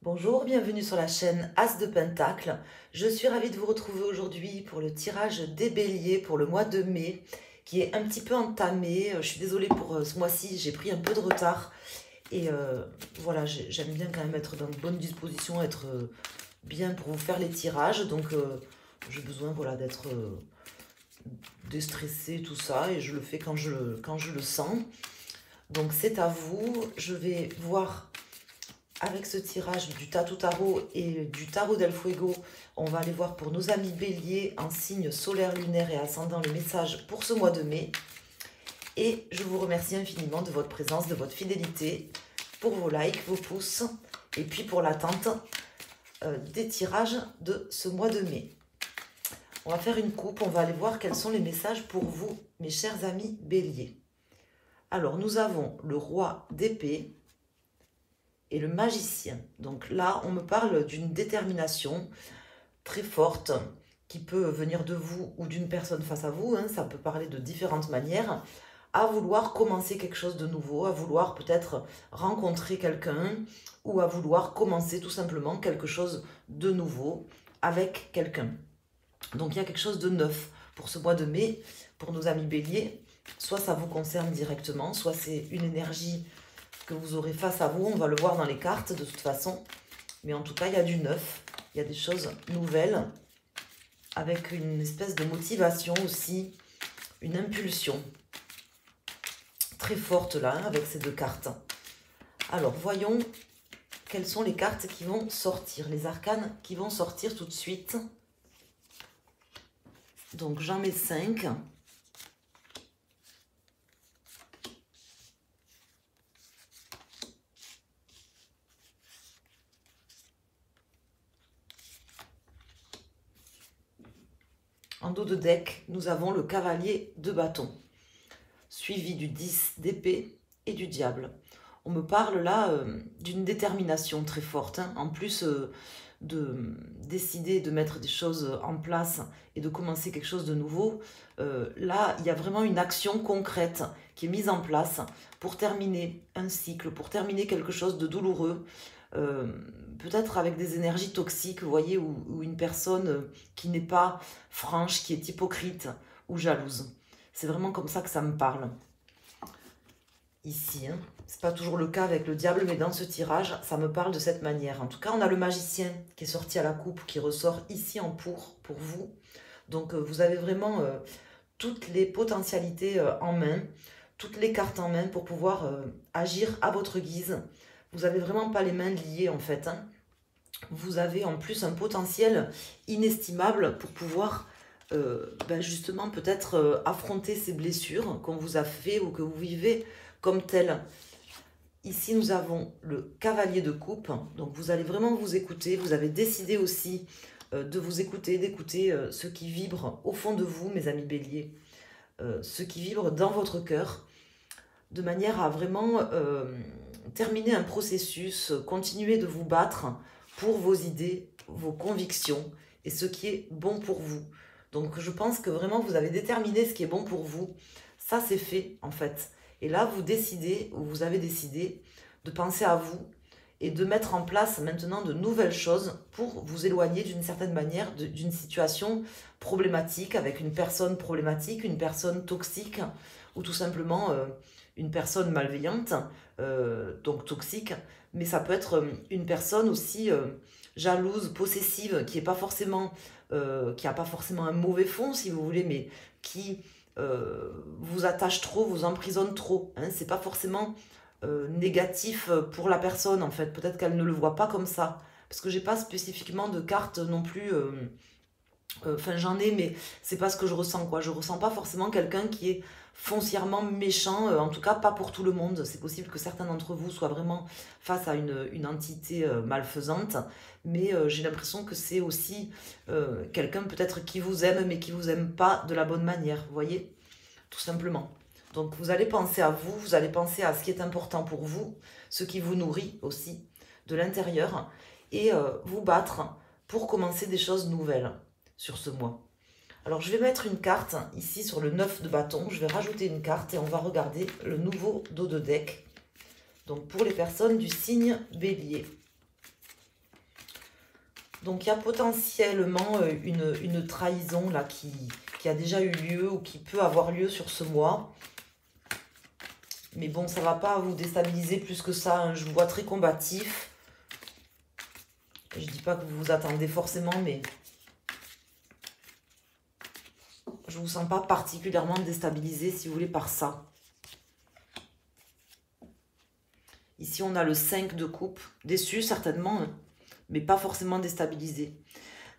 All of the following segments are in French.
Bonjour, bienvenue sur la chaîne As de Pentacle. Je suis ravie de vous retrouver aujourd'hui pour le tirage des béliers pour le mois de mai qui est un petit peu entamé. Je suis désolée pour ce mois-ci, j'ai pris un peu de retard et voilà, j'aime bien quand même être dans de bonnes dispositions, être bien pour vous faire les tirages. Donc j'ai besoin voilà, d'être déstressée, tout ça, et je le fais quand je le sens. Donc c'est à vous, je vais voir. Avec ce tirage du Tatou Tarot et du Tarot del Fuego, on va aller voir pour nos amis béliers en signe solaire, lunaire et ascendant les messages pour ce mois de mai. Et je vous remercie infiniment de votre présence, de votre fidélité, pour vos likes, vos pouces, et puis pour l'attente des tirages de ce mois de mai. On va faire une coupe, on va aller voir quels sont les messages pour vous, mes chers amis béliers. Alors, nous avons le roi d'épée et le magicien. Donc là, on me parle d'une détermination très forte qui peut venir de vous ou d'une personne face à vous. Ça peut parler de différentes manières. À vouloir commencer quelque chose de nouveau, à vouloir peut-être rencontrer quelqu'un ou à vouloir commencer tout simplement quelque chose de nouveau avec quelqu'un. Donc il y a quelque chose de neuf pour ce mois de mai, pour nos amis béliers. Soit ça vous concerne directement, soit c'est une énergie que vous aurez face à vous. On va le voir dans les cartes de toute façon. Mais en tout cas, il y a du neuf. Il y a des choses nouvelles avec une espèce de motivation aussi, une impulsion très forte là, avec ces deux cartes. Alors, voyons quelles sont les cartes qui vont sortir, les arcanes qui vont sortir tout de suite. Donc, j'en mets 5. En dos de deck, nous avons le cavalier de bâton, suivi du 10 d'épée et du diable. On me parle là d'une détermination très forte, en plus de décider de mettre des choses en place et de commencer quelque chose de nouveau. Là, il y a vraiment une action concrète qui est mise en place pour terminer un cycle, pour terminer quelque chose de douloureux, peut-être avec des énergies toxiques, vous voyez, ou une personne qui n'est pas franche, qui est hypocrite ou jalouse. C'est vraiment comme ça que ça me parle. Ici, c'est pas toujours le cas avec le diable, mais dans ce tirage, ça me parle de cette manière. En tout cas, on a le magicien qui est sorti à la coupe, qui ressort ici en pour vous. Donc, vous avez vraiment toutes les potentialités en main, toutes les cartes en main pour pouvoir agir à votre guise. Vous n'avez vraiment pas les mains liées en fait. Vous avez en plus un potentiel inestimable pour pouvoir justement peut-être affronter ces blessures qu'on vous a fait ou que vous vivez comme telles. Ici, nous avons le cavalier de coupe. Donc, vous allez vraiment vous écouter. Vous avez décidé aussi de vous écouter, d'écouter ce qui vibre au fond de vous, mes amis béliers. Ce qui vibre dans votre cœur, de manière à vraiment terminer un processus, continuer de vous battre pour vos idées, vos convictions et ce qui est bon pour vous. Donc je pense que vraiment vous avez déterminé ce qui est bon pour vous. Ça c'est fait en fait. Et là vous décidez, ou vous avez décidé de penser à vous et de mettre en place maintenant de nouvelles choses pour vous éloigner d'une certaine manière d'une situation problématique, avec une personne problématique, une personne toxique ou tout simplement une personne malveillante, donc toxique, mais ça peut être une personne aussi jalouse, possessive, qui n'a pas forcément un mauvais fond, si vous voulez, mais qui vous attache trop, vous emprisonne trop. C'est pas forcément négatif pour la personne, en fait. Peut-être qu'elle ne le voit pas comme ça, parce que j'ai pas spécifiquement de cartes non plus. Enfin, j'en ai, mais c'est pas ce que je ressens, quoi. Je ressens pas forcément quelqu'un qui est foncièrement méchant, en tout cas pas pour tout le monde. C'est possible que certains d'entre vous soient vraiment face à une entité malfaisante, mais j'ai l'impression que c'est aussi quelqu'un peut-être qui vous aime, mais qui vous aime pas de la bonne manière, vous voyez, tout simplement. Donc vous allez penser à vous, vous allez penser à ce qui est important pour vous, ce qui vous nourrit aussi de l'intérieur, et vous battre pour commencer des choses nouvelles sur ce mois. Alors je vais mettre une carte ici sur le 9 de bâton, je vais rajouter une carte et on va regarder le nouveau dos de deck. Donc pour les personnes du signe bélier. Donc, il y a potentiellement une trahison là qui a déjà eu lieu ou qui peut avoir lieu sur ce mois. Mais bon, ça ne va pas vous déstabiliser plus que ça, hein. Je vous vois très combatif. Je ne dis pas que vous vous attendez forcément, mais je ne vous sens pas particulièrement déstabilisé, si vous voulez, par ça. Ici, on a le 5 de coupe. Déçu, certainement, hein, mais pas forcément déstabilisé.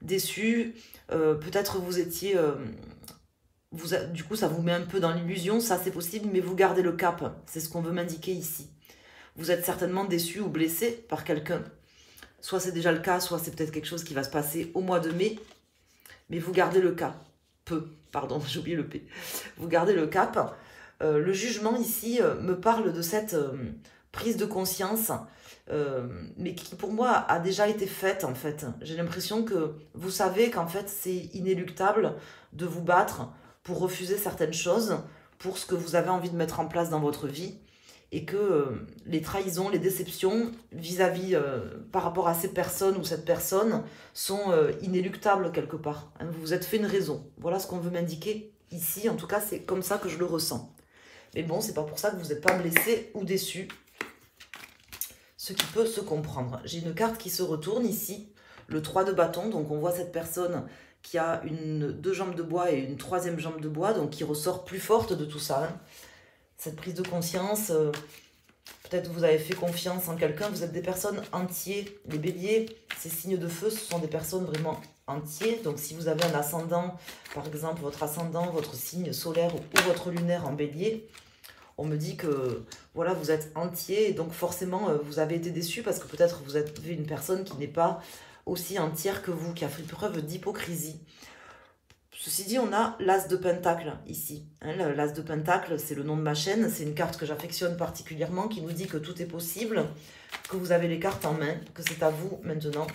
Déçu, peut-être vous étiez... du coup, ça vous met un peu dans l'illusion, ça c'est possible, mais vous gardez le cap. C'est ce qu'on veut m'indiquer ici. Vous êtes certainement déçu ou blessé par quelqu'un. Soit c'est déjà le cas, soit c'est peut-être quelque chose qui va se passer au mois de mai. Mais vous gardez le cap. Pardon, j'ai oublié le P. Vous gardez le cap. Le jugement ici me parle de cette prise de conscience, mais qui pour moi a déjà été faite en fait. J'ai l'impression que vous savez qu'en fait c'est inéluctable de vous battre pour refuser certaines choses, pour ce que vous avez envie de mettre en place dans votre vie, et que les trahisons, les déceptions vis-à-vis par rapport à ces personnes ou cette personne sont inéluctables quelque part. Hein, vous vous êtes fait une raison. Voilà ce qu'on veut m'indiquer ici. En tout cas, c'est comme ça que je le ressens. Mais bon, c'est pas pour ça que vous n'êtes pas blessé ou déçu. Ce qui peut se comprendre. J'ai une carte qui se retourne ici, le 3 de bâton. Donc on voit cette personne qui a deux jambes de bois et une troisième jambe de bois, donc qui ressort plus forte de tout ça. Hein. Cette prise de conscience, peut-être que vous avez fait confiance en quelqu'un, vous êtes des personnes entiers. Les béliers, ces signes de feu, ce sont des personnes vraiment entiers. Donc si vous avez un ascendant, par exemple votre ascendant, votre signe solaire ou votre lunaire en bélier, on me dit que voilà, vous êtes entier et donc forcément vous avez été déçu parce que peut-être vous avez une personne qui n'est pas aussi entière que vous, qui a fait preuve d'hypocrisie. Ceci dit, on a l'As de Pentacle ici. Hein, l'As de Pentacle, c'est le nom de ma chaîne. C'est une carte que j'affectionne particulièrement, qui nous dit que tout est possible, que vous avez les cartes en main, que c'est à vous maintenant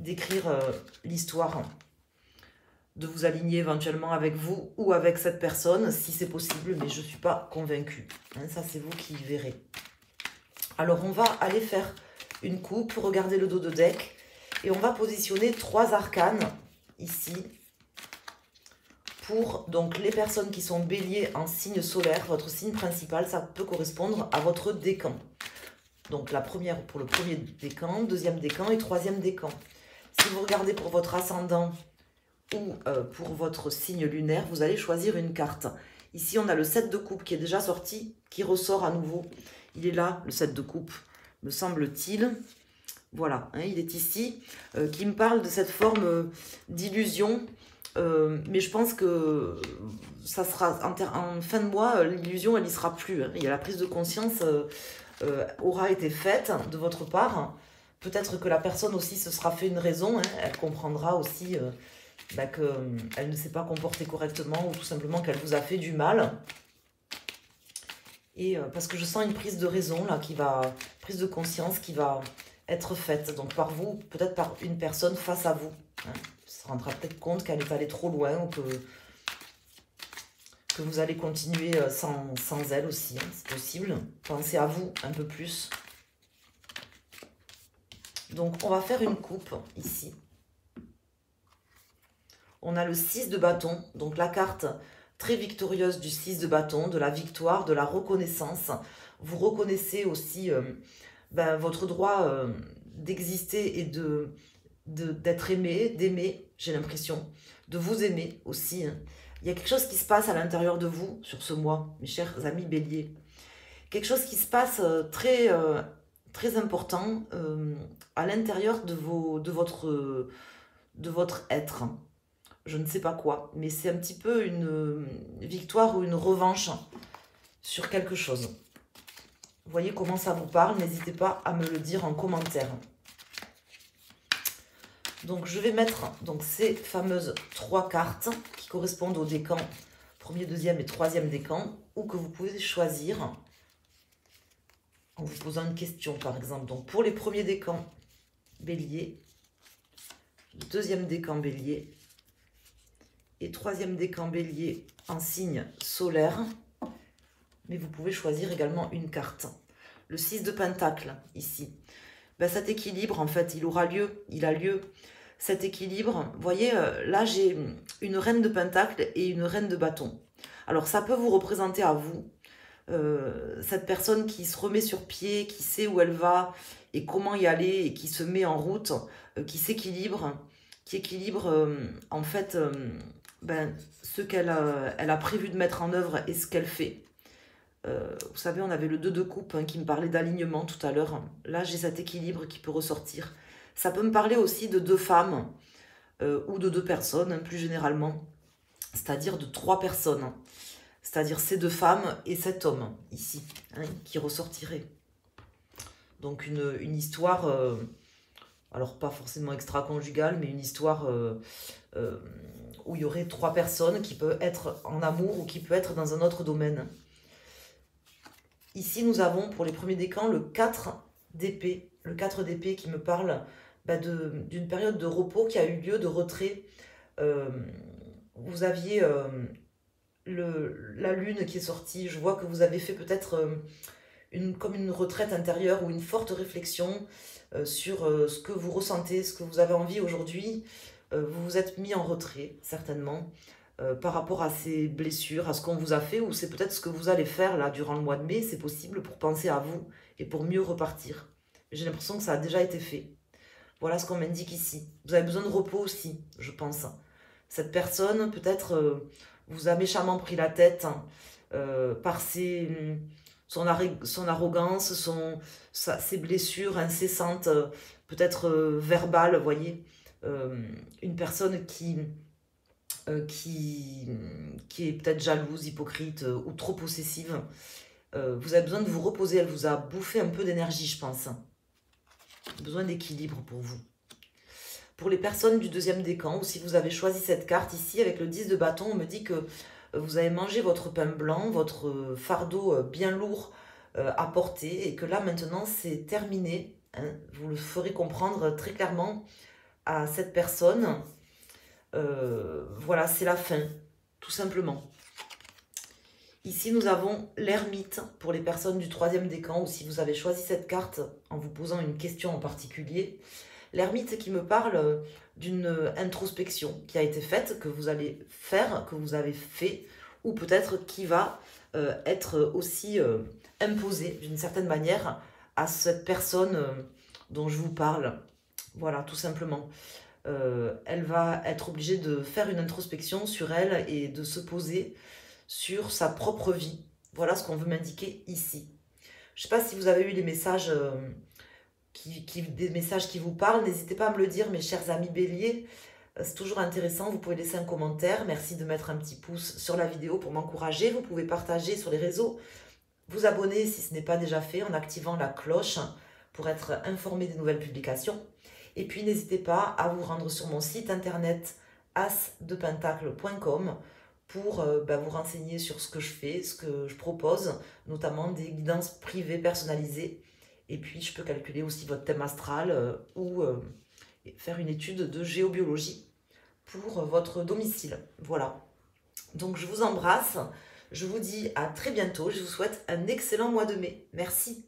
d'écrire l'histoire, de vous aligner éventuellement avec vous ou avec cette personne, si c'est possible, mais je ne suis pas convaincue. Hein, ça, c'est vous qui verrez. Alors, on va aller faire une coupe, regarder le dos de deck, et on va positionner 3 arcanes ici, pour donc les personnes qui sont béliers en signe solaire, votre signe principal, ça peut correspondre à votre décan. Donc la première pour le premier décan, deuxième décan et troisième décan. Si vous regardez pour votre ascendant ou pour votre signe lunaire, vous allez choisir une carte. Ici, on a le 7 de coupe qui est déjà sorti, qui ressort à nouveau. Il est là, le 7 de coupe, me semble-t-il. Voilà, hein, il est ici, qui me parle de cette forme d'illusion. Mais je pense que ça sera en fin de mois, l'illusion elle n'y sera plus. Hein. Il y a la prise de conscience aura été faite de votre part. Peut-être que la personne aussi se sera fait une raison. Hein. Elle comprendra aussi qu'elle ne s'est pas comportée correctement ou tout simplement qu'elle vous a fait du mal. Et parce que je sens une prise de raison là prise de conscience qui va être faite. Donc par vous, peut-être par une personne face à vous. Hein. Se rendra peut-être compte qu'elle est allée trop loin ou que vous allez continuer sans elle aussi, hein, c'est possible. Pensez à vous un peu plus. Donc, on va faire une coupe ici. On a le 6 de bâton, donc la carte très victorieuse du 6 de bâton, de la victoire, de la reconnaissance. Vous reconnaissez aussi votre droit d'exister et d'être aimé, d'aimer, j'ai l'impression, de vous aimer aussi. Hein. Il y a quelque chose qui se passe à l'intérieur de vous sur ce mois, mes chers amis béliers. Quelque chose qui se passe très important à l'intérieur de votre être. Je ne sais pas quoi, mais c'est un petit peu une victoire ou une revanche sur quelque chose. Vous voyez comment ça vous parle, n'hésitez pas à me le dire en commentaire. Donc, je vais mettre ces fameuses 3 cartes qui correspondent au décan, premier, deuxième et troisième décan, ou que vous pouvez choisir en vous posant une question, par exemple. Donc, pour les premiers décans, bélier, deuxième décan, bélier, et troisième décan, bélier, en signe solaire. Mais vous pouvez choisir également une carte. Le 6 de pentacle, ici. ben, cet équilibre, en fait, il aura lieu, il a lieu. Cet équilibre, vous voyez, là, j'ai une reine de pentacle et une reine de bâton. Alors, ça peut vous représenter à vous, cette personne qui se remet sur pied, qui sait où elle va et comment y aller et qui se met en route, qui s'équilibre, qui équilibre, en fait, ben, ce qu'elle elle a prévu de mettre en œuvre et ce qu'elle fait. Vous savez, on avait le 2 de coupe hein, qui me parlait d'alignement tout à l'heure. Là, j'ai cet équilibre qui peut ressortir. Ça peut me parler aussi de 2 femmes ou de 2 personnes, hein, plus généralement. C'est-à-dire de 3 personnes. C'est-à-dire ces 2 femmes et cet homme, ici, hein, qui ressortirait. Donc une histoire, alors pas forcément extra-conjugale, mais une histoire où il y aurait 3 personnes qui peuvent être en amour ou qui peuvent être dans un autre domaine. Ici, nous avons pour les premiers décans le 4 d'épée. Le 4 d'épée qui me parle bah, d'une période de repos qui a eu lieu, de retrait. Vous aviez la lune qui est sortie. Je vois que vous avez fait peut-être comme une retraite intérieure ou une forte réflexion sur ce que vous ressentez, ce que vous avez envie aujourd'hui. Vous vous êtes mis en retrait, certainement. Par rapport à ces blessures, à ce qu'on vous a fait, ou c'est peut-être ce que vous allez faire là durant le mois de mai, c'est possible pour penser à vous et pour mieux repartir. J'ai l'impression que ça a déjà été fait. Voilà ce qu'on m'indique ici. Vous avez besoin de repos aussi, je pense. Cette personne, peut-être, vous a méchamment pris la tête hein, par son arrogance, ses blessures incessantes, peut-être verbales, vous voyez. Une personne qui est peut-être jalouse, hypocrite ou trop possessive. Vous avez besoin de vous reposer, elle vous a bouffé un peu d'énergie, je pense. Besoin d'équilibre pour vous. Pour les personnes du 2e décan, ou si vous avez choisi cette carte ici, avec le 10 de bâton, on me dit que vous avez mangé votre pain blanc, votre fardeau bien lourd à porter, et que là, maintenant, c'est terminé. Hein. Vous le ferez comprendre très clairement à cette personne. Voilà, c'est la fin, tout simplement. Ici, nous avons l'ermite pour les personnes du 3e décan, ou si vous avez choisi cette carte en vous posant une question en particulier. L'ermite qui me parle d'une introspection qui a été faite, que vous allez faire, que vous avez fait, ou peut-être qui va être aussi imposée d'une certaine manière à cette personne dont je vous parle. Voilà, tout simplement. Elle va être obligée de faire une introspection sur elle et de se poser sur sa propre vie. Voilà ce qu'on veut m'indiquer ici. Je ne sais pas si vous avez eu des messages qui vous parlent. N'hésitez pas à me le dire, mes chers amis béliers. C'est toujours intéressant. Vous pouvez laisser un commentaire. Merci de mettre un petit pouce sur la vidéo pour m'encourager. Vous pouvez partager sur les réseaux. Vous abonner si ce n'est pas déjà fait en activant la cloche pour être informé des nouvelles publications. Et puis, n'hésitez pas à vous rendre sur mon site internet asdepentacle.com pour vous renseigner sur ce que je fais, ce que je propose, notamment des guidances privées personnalisées. Et puis, je peux calculer aussi votre thème astral ou faire une étude de géobiologie pour votre domicile. Voilà. Donc, je vous embrasse. Je vous dis à très bientôt. Je vous souhaite un excellent mois de mai. Merci.